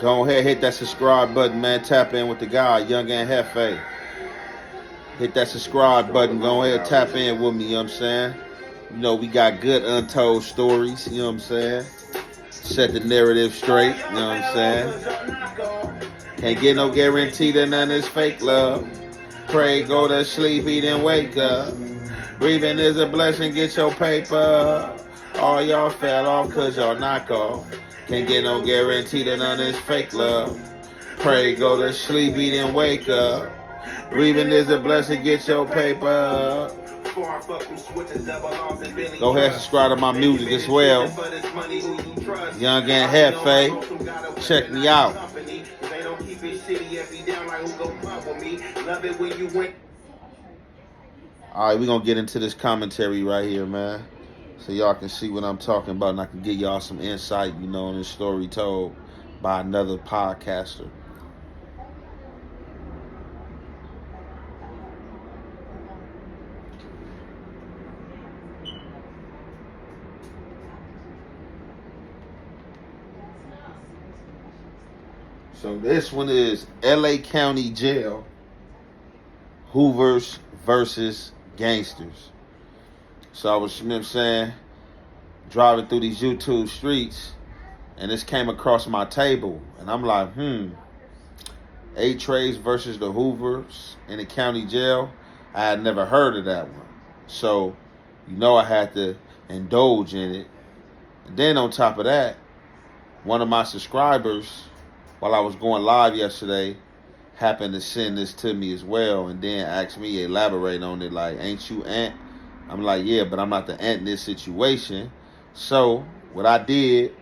Go ahead, hit that subscribe button, man. Tap in with the guy, Young and Jefe. Hit that subscribe button. Go ahead, tap in with me, you know what I'm saying? You know, we got good untold stories, you know what I'm saying? Set the narrative straight, you know what I'm saying? Can't get no guarantee that none is fake love. Pray, go to sleep, eat, and wake up. Breathing is a blessing, get your paper. All y'all fell off cause y'all knock off. Can't get no guarantee that none is fake love. Pray, go to sleep, eat, and wake up. Breathing is a blessing, get your paper. Go ahead and subscribe to my music as well. Young and Jefe. Check me out. Alright, we're gonna get into this commentary right here, man. So y'all can see what I'm talking about and I can give y'all some insight, you know, on this story told by another podcaster. So this one is LA County Jail, Hoovers versus Gangsters. So I was, you know what I'm saying, driving through these YouTube streets, and this came across my table, and I'm like, 8 Treys versus the Hoovers in the county jail. I had never heard of that one. So, you know, I had to indulge in it. And then on top of that, one of my subscribers, while I was going live yesterday, happened to send this to me as well and then asked me to elaborate on it, like, ain't you Ant? I'm like, yeah, but I'm not the Ant in this situation. So what I did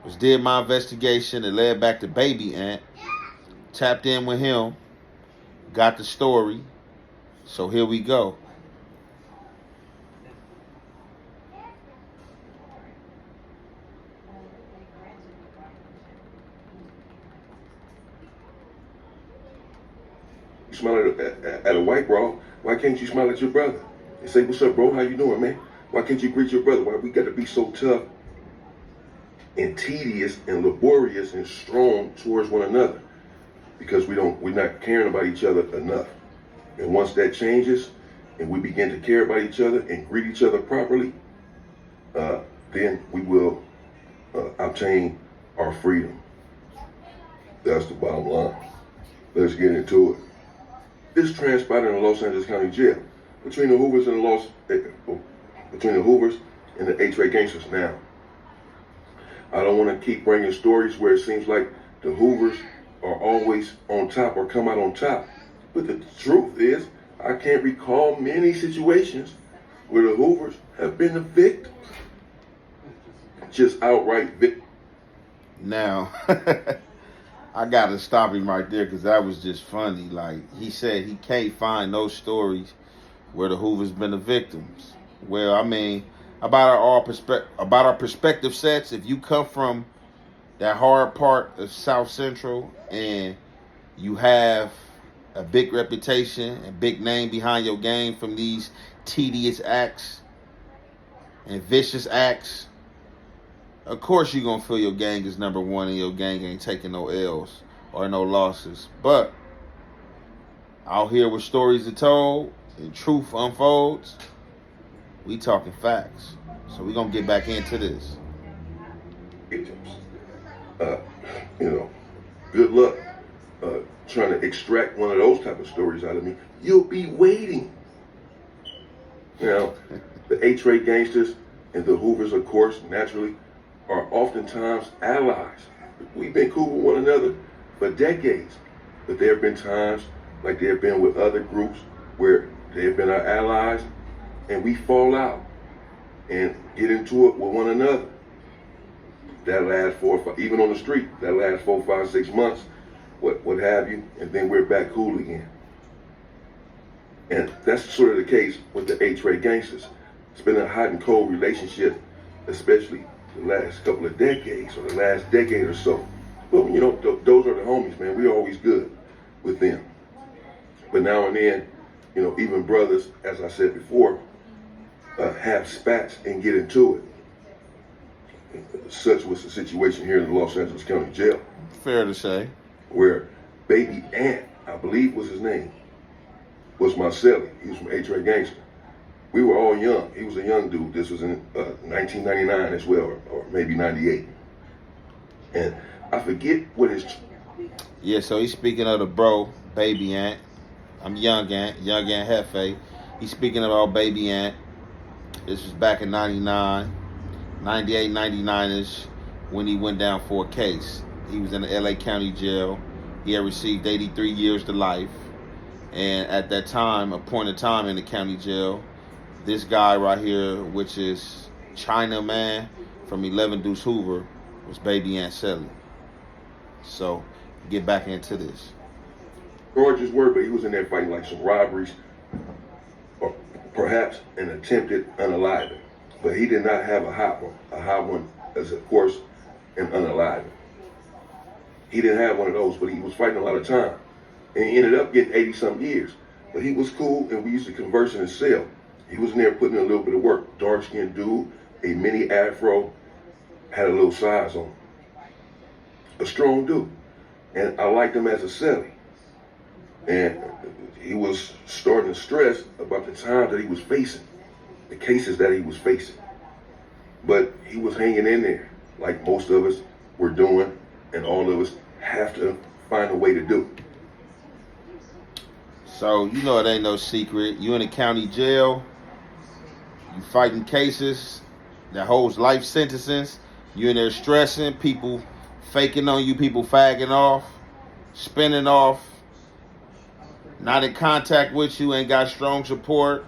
was did my investigation and led back to Baby Ant, tapped in with him, got the story. So here we go. You smile at a white bro, why can't you smile at your brother and say, what's up, bro? How you doing, man? Why can't you greet your brother? Why we got to be so tough and tedious and laborious and strong towards one another? Because we're not caring about each other enough. And once that changes and we begin to care about each other and greet each other properly, then we will obtain our freedom. That's the bottom line. Let's get into it. This transpired in the Los Angeles County Jail between the Hoovers and the 8 Trey gangsters. Now, I don't want to keep bringing stories where it seems like the Hoovers are always on top or come out on top. But the truth is, I can't recall many situations where the Hoovers have been the victims. Just outright victims. Now, I got to stop him right there because that was just funny. Like, he said he can't find no stories where the Hoovers been the victims. Well, I mean, about our perspective sets, if you come from that hard part of South Central and you have a big reputation and big name behind your game from these tedious acts and vicious acts, of course you're going to feel your gang is number one and your gang ain't taking no L's or no losses. But out here where stories are told and truth unfolds, we talking facts. So we're going to get back into this. Victims. Good luck trying to extract one of those type of stories out of me. You'll be waiting. Now, the 8 Trey gangsters and the Hoovers, of course, naturally, are oftentimes allies. We've been cool with one another for decades, but there have been times, like there have been with other groups, where they have been our allies, and we fall out and get into it with one another. That lasts even on the street, that lasts 4, 5, 6 months, what have you, and then we're back cool again. And that's sort of the case with the 8 Trey gangsters. It's been a hot and cold relationship, especially the last couple of decades, or the last decade or so. But those are the homies, man. We're always good with them. But now and then, even brothers, as I said before, have spats and get into it. Such was the situation here in the Los Angeles County Jail. fair to say. Where Baby Ant, I believe was his name, was my celly. He was from Eight Trey Gangster. We were all young. He was a young dude. This was in 1999 as well, or maybe 98. And I forget what his... Yeah, so he's speaking of the bro, Baby Ant. I'm Young Ant Jefe. He's speaking about Baby Ant. This was back in 99, 98, 99-ish, when he went down for a case. He was in the LA County Jail. He had received 83 years to life. And at that time, appointed time in the county jail, this guy right here, which is China Man from 11 Deuce Hoover, was Baby Ant Selly. So, get back into this. Charges were, but he was in there fighting like some robberies, or perhaps an attempted unaliving. But he did not have a hot one. A hot one is, of course, an unaliving. He didn't have one of those, but he was fighting a lot of time. And he ended up getting 80-something years. But he was cool, and we used to converse in his cell. He was in there putting in a little bit of work. Dark-skinned dude, a mini afro, had a little size on him. A strong dude. And I liked him as a celly. And he was starting to stress about the time that he was facing, the cases that he was facing. But he was hanging in there, like most of us were doing, and all of us have to find a way to do. So, you know it ain't no secret. You in the county jail, you fighting cases that holds life sentences. You in there stressing, people faking on you, people fagging off, spinning off, not in contact with you, ain't got strong support,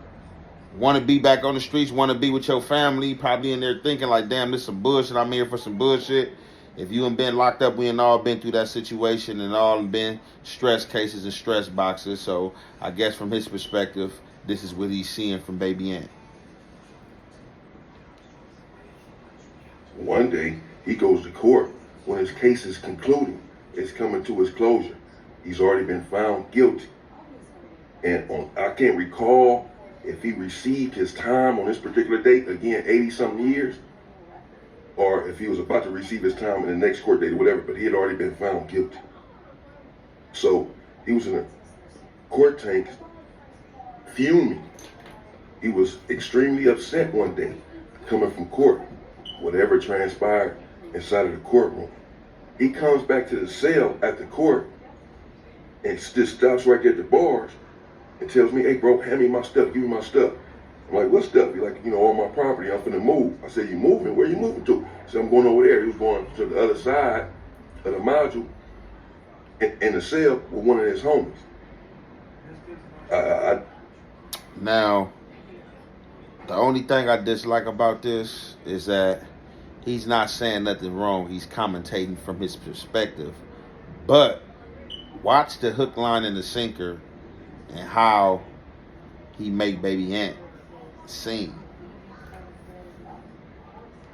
want to be back on the streets, want to be with your family, probably in there thinking like, damn, this some bullshit, I'm here for some bullshit. If you ain't been locked up, we ain't all been through that situation and all been stress cases and stress boxes. So I guess from his perspective, this is what he's seeing from Baby Ant. One day, he goes to court when his case is concluding. It's coming to his closure. He's already been found guilty. And I can't recall if he received his time on this particular date, again, 80-something years, or if he was about to receive his time in the next court date or whatever, but he had already been found guilty. So he was in a court tank fuming. He was extremely upset one day coming from court, whatever transpired inside of the courtroom. He comes back to the cell at the court and just stops right there at the bars and tells me, hey bro, hand me my stuff, give me my stuff. I'm like, what stuff? He's like, all my property, I'm finna move. I said, you moving? Where you moving to? He said, I'm going over there. He was going to the other side of the module in the cell with one of his homies. Now, the only thing I dislike about this is that he's not saying nothing wrong. He's commentating from his perspective. But watch the hook, line, and the sinker and how he make Baby Ant sing.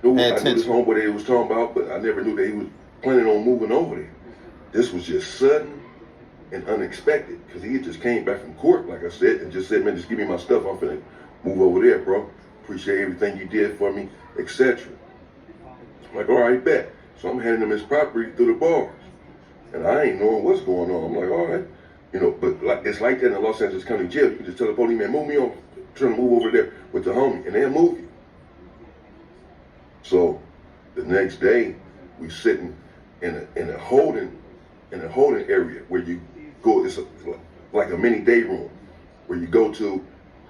I knew this homeboy that he was talking about, but I never knew that he was planning on moving over there. This was just sudden and unexpected because he had just came back from court, like I said, and just said, man, just give me my stuff. I'm finna move over there, bro. Appreciate everything you did for me, etc. I'm like, all right, bet. So I'm handing him his property through the bars. And I ain't knowing what's going on. I'm like, all right. But like it's like that in the Los Angeles County Jail. You can just tell the police, man, move me on. I'm trying to move over there with the homie, and they'll move you. So the next day, we sitting in a holding area where you go. It's like a mini day room where you go to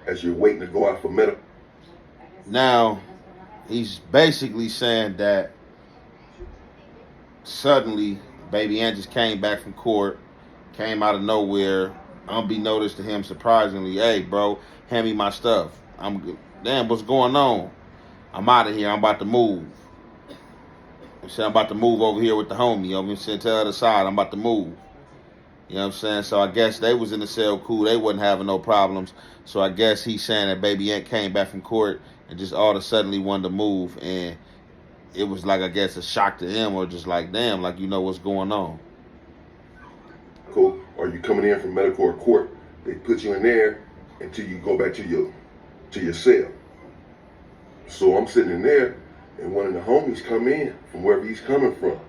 as you're waiting to go out for medical. Now, he's basically saying that suddenly Baby Ant just came back from court, came out of nowhere, unbeknownst to him, surprisingly. Hey, bro, hand me my stuff. I'm good. Damn, what's going on? I'm out of here. I'm about to move. I said I'm about to move over here with the homie. I'm saying to the other side. I'm about to move. You know what I'm saying? So I guess they was in the cell cool. They wasn't having no problems. So I guess he's saying that Baby Ant came back from court and just all of a sudden wanted to move. And it was like, I guess, a shock to him, or just like, damn, like, what's going on. Cool. Or you coming in from medical or court, they put you in there until you go back to your cell. So I'm sitting in there, and one of the homies come in from wherever he's coming from.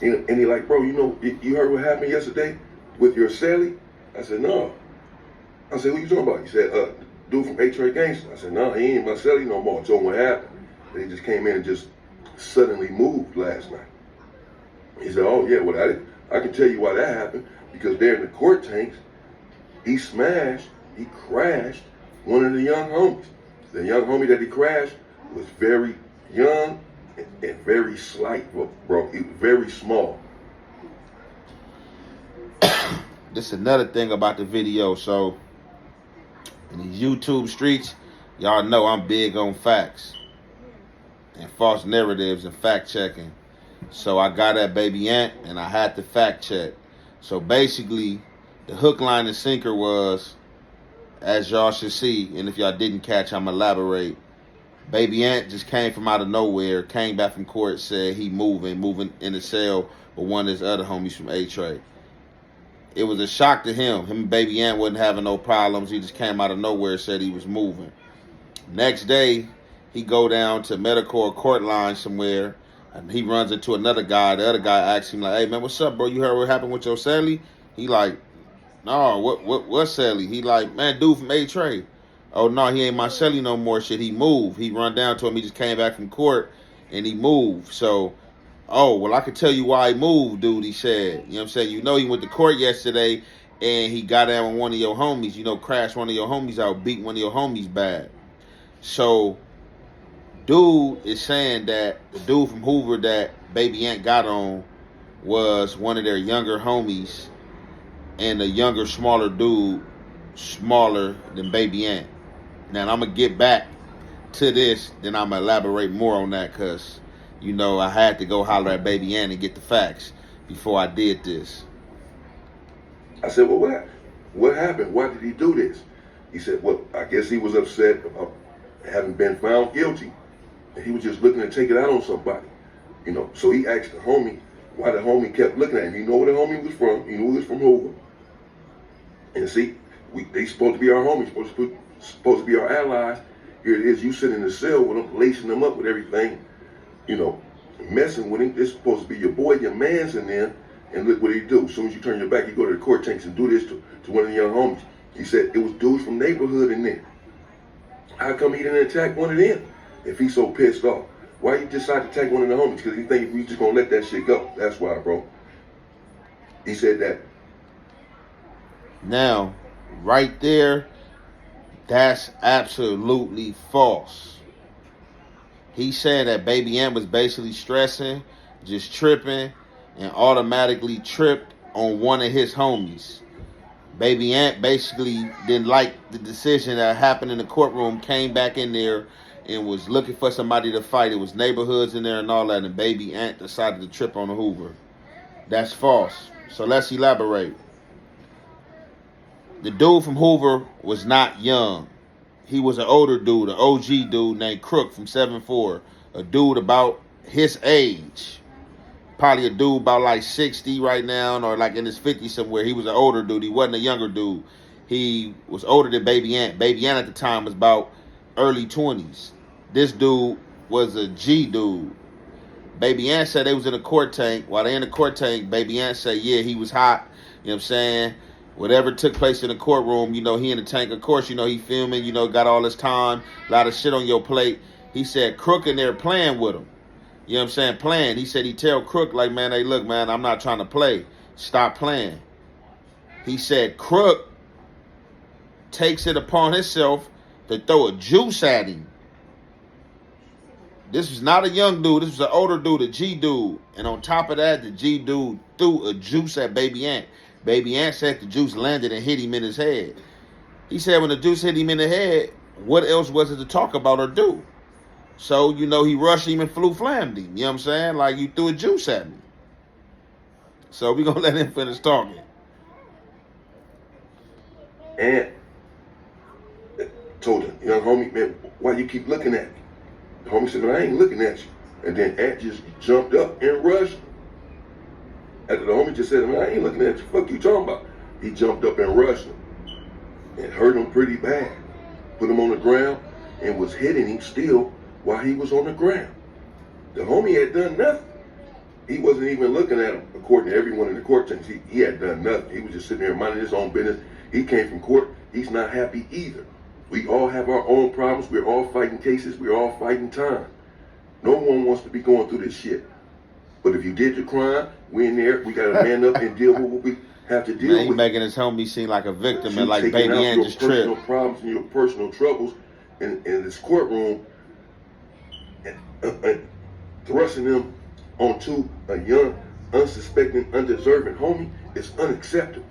And he like, bro, you know, you heard what happened yesterday with your celly? I said, no. I said, who you talking about? He said, dude from Eight Trey Gangster. I said, no, he ain't my celly no more. I told him what happened. And he just came in and just suddenly moved last night. He said, oh yeah, well I can tell you why that happened. Because there in the court tanks, he crashed one of the young homies. The young homie that he crashed was very young and very slight, bro. He was very small. This is another thing about the video. So, in these YouTube streets, y'all know I'm big on facts and false narratives and fact checking. So I got at Baby Ant and I had to fact check. So basically, the hook, line, and sinker was, as y'all should see, and if y'all didn't catch, I'm elaborate. Baby Ant just came from out of nowhere, came back from court, said he moving in the cell with one of his other homies from Eight Trey. It was a shock to him. Him and Baby Ant wasn't having no problems. He just came out of nowhere, said he was moving. Next day, he go down to medical court line somewhere, and he runs into another guy. The other guy asks him like, "Hey man, what's up, bro? You heard what happened with your celly?" He like, "No, what celly?" He like, "Man, dude from Eight Trey." "Oh no, he ain't my celly no more." Shit, he moved. He run down to him. He just came back from court and he moved. So, oh well, I could tell you why he moved, dude. He said, you know what I'm saying? You know, he went to court yesterday and he got down with one of your homies. You know, crashed one of your homies out, beat one of your homies bad. So, dude is saying that the dude from Hoover that Baby Ant got on was one of their younger homies, and a younger, smaller dude, smaller than Baby Ant. Now, I'm going to get back to this, then I'm going to elaborate more on that because, you know, I had to go holler at Baby Ant and get the facts before I did this. I said, well, what happened? Why did he do this? He said, well, I guess he was upset about having been found guilty. And he was just looking to take it out on somebody. You know, so he asked the homie why the homie kept looking at him. You know where the homie was from. He knew he was from Hoover. And see, they supposed to be our homies, supposed to be our allies. Here it is, you sitting in the cell with them, lacing them up with everything, you know, messing with him. This supposed to be your boy, your man's in there. And look what he do. As soon as you turn your back, you go to the court tanks and do this to one of the young homies. He said it was dudes from neighborhood in there. How come he didn't attack one of them if he's so pissed off? Why you decide to attack one of the homies? Because he think we just gonna let that shit go. That's why, bro. He said that. Now, right there, that's absolutely false. He said that Baby Ant was basically stressing, just tripping, and automatically tripped on one of his homies. Baby Ant basically didn't like the decision that happened in the courtroom, came back in there and was looking for somebody to fight. It was neighborhoods in there and all that, and Baby Ant decided to trip on the Hoover. That's false. So let's elaborate. The dude from Hoover was not young. He was an older dude, an OG dude named Crook from 7'4", a dude about his age. Probably a dude about like 60 right now, or like in his 50s somewhere. He was an older dude. He wasn't a younger dude. He was older than Baby Ant. Baby Ant at the time was about early 20s. This dude was a G dude. Baby Ant said they was in a court tank. While they in the court tank, Baby Ant said, yeah, he was hot. You know what I'm saying? Whatever took place in the courtroom, you know, he in the tank. Of course, you know, he filming, you know, got all this time, a lot of shit on your plate. He said Crook in there playing with him. You know what I'm saying? Playing. He said he tell Crook, like, man, hey, look, man, I'm not trying to play. Stop playing. He said Crook takes it upon himself to throw a juice at him. This was not a young dude. This was an older dude, a G dude. And on top of that, the G dude threw a juice at Baby Ant. Baby Ant said the juice landed and hit him in his head. He said when the juice hit him in the head, what else was it to talk about or do? So, you know, he rushed him and flammed him. You know what I'm saying? Like, you threw a juice at me. So we're going to let him finish talking. And told the young homie, man, why you keep looking at me? The homie said, no, I ain't looking at you. And then Ant just jumped up and rushed him. After the homie just said, man, I ain't looking at you. Fuck you talking about? He jumped up and rushed him. And hurt him pretty bad. Put him on the ground and was hitting him still while he was on the ground. The homie had done nothing. he wasn't even looking at him, according to everyone in the court chambers. He had done nothing. He was just sitting there minding his own business. He came from court. He's not happy either. We all have our own problems. We're all fighting cases. We're all fighting time. No one wants to be going through this shit. But if you did the crime, we in there. We got to man up and deal with what we have to deal Man, he with. making his homie seem like a victim You and like taking Baby out Ant your just personal tripped. problems and your personal troubles in this courtroom and thrusting them onto a young, unsuspecting, undeserving homie is unacceptable.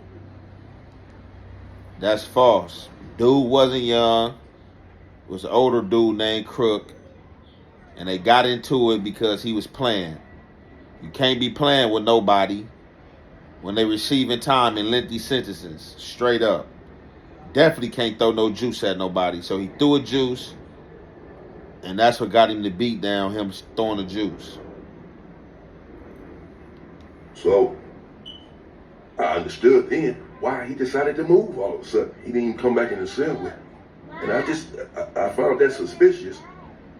That's false. Dude wasn't young. It was an older dude named Crook. And they got into it because he was playing. You can't be playing with nobody when they receiving time in lengthy sentences. Straight up. Definitely can't throw no juice at nobody. So he threw a juice. And that's what got him to beat down, him throwing the juice. So I understood then why he decided to move all of a sudden. He didn't even come back in the cell with him. And I found that suspicious.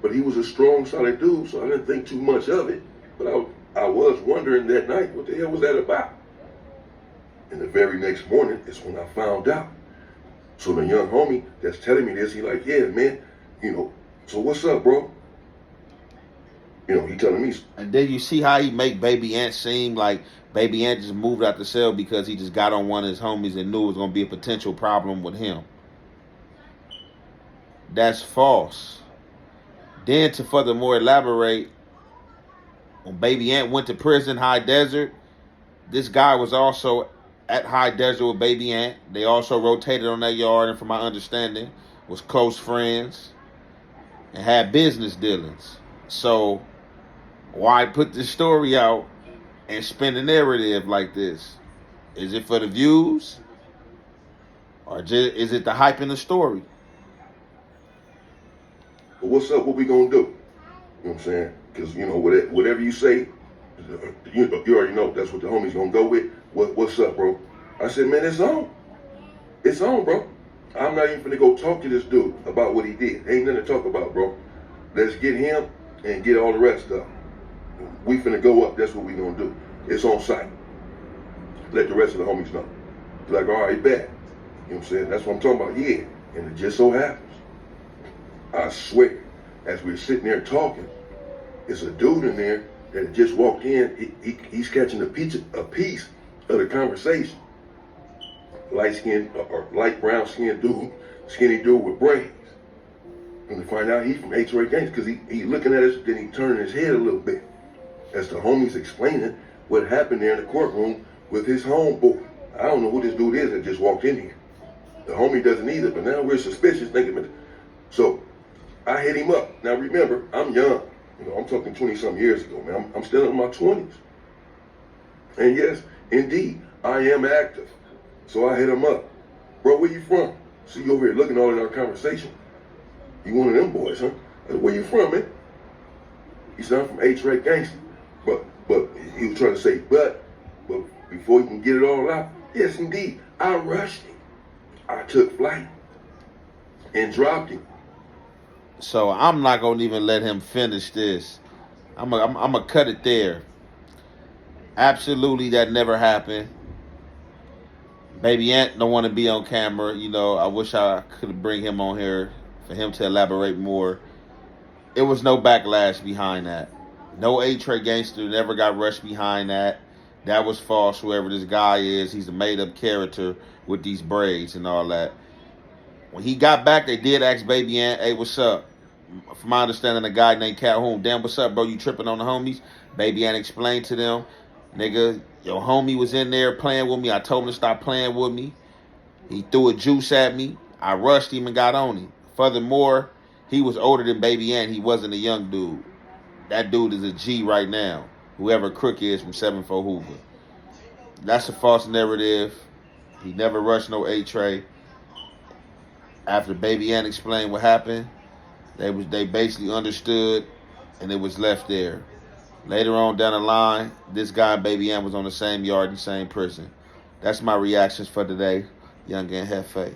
But he was a strong, solid dude, so I didn't think too much of it. But I was wondering that night, what the hell was that about? And the very next morning is when I found out. So the young homie that's telling me this, he like, yeah, man, so what's up, bro? He telling me. And then you see how he make Baby Ant seem like Baby Ant just moved out the cell because he just got on one of his homies and knew it was going to be a potential problem with him. That's false. Then to furthermore elaborate, when Baby Ant went to prison, High Desert, this guy was also at High Desert with Baby Ant. They also rotated on that yard, and from my understanding, was close friends and had business dealings. So why put this story out and spin a narrative like this? Is it for the views? Or is it the hype in the story? But what's up? What we gonna do? You know what I'm saying? Because whatever you say, you already know that's what the homie's gonna go with. What's up, bro? I said, man, it's on. It's on, bro. I'm not even gonna go talk to this dude about what he did. Ain't nothing to talk about, bro. Let's get him and get all the rest up. We finna go up. That's what we gonna do. It's on site. Let the rest of the homies know. Like, all right, bet. You know what I'm saying? That's what I'm talking about. Yeah. And it just so happens, I swear, as we're sitting there talking, it's a dude in there that just walked in. He's catching a piece of the conversation. Light-skinned or light brown-skinned dude, skinny dude with braids. And to find out he's from Eight Trey gangs because he looking at us, then he turning his head a little bit as the homie's explaining what happened there in the courtroom with his homeboy. I don't know who this dude is that just walked in here. The homie doesn't either, but now we're suspicious thinking. So I hit him up. Now remember, I'm young. I'm talking 20-something years ago, man. I'm still in my 20s. And yes, indeed, I am active. So I hit him up. Bro, where you from? See you over here looking all in our conversation. You one of them boys, huh? I said, where you from, man? He said, I'm from Eight Trey gangster. But he was trying to say, but before he can get it all out, yes, indeed, I rushed him. I took flight and dropped him. So I'm not going to even let him finish this. I'm going to cut it there. Absolutely, that never happened. Baby Ant don't want to be on camera. I wish I could bring him on here for him to elaborate more. It was no backlash behind that. No Eight Trey gangster never got rushed behind that. That was false. Whoever this guy is, he's a made-up character with these braids and all that. When he got back, they did ask Baby Ant, hey, what's up? From my understanding, a guy named Calhoun, damn, what's up, bro? You tripping on the homies? Baby Ant explained to them, nigga, your homie was in there playing with me. I told him to stop playing with me. He threw a juice at me. I rushed him and got on him. Furthermore, he was older than Baby Ant. He wasn't a young dude. That dude is a G right now. Whoever Crook is from 7-4 Hoover. That's a false narrative. He never rushed no Eight Trey. After Baby Ant explained what happened, they basically understood, and it was left there. Later on down the line, this guy and Baby Ant was on the same yard and same prison. That's my reactions for today. Young and Jefe.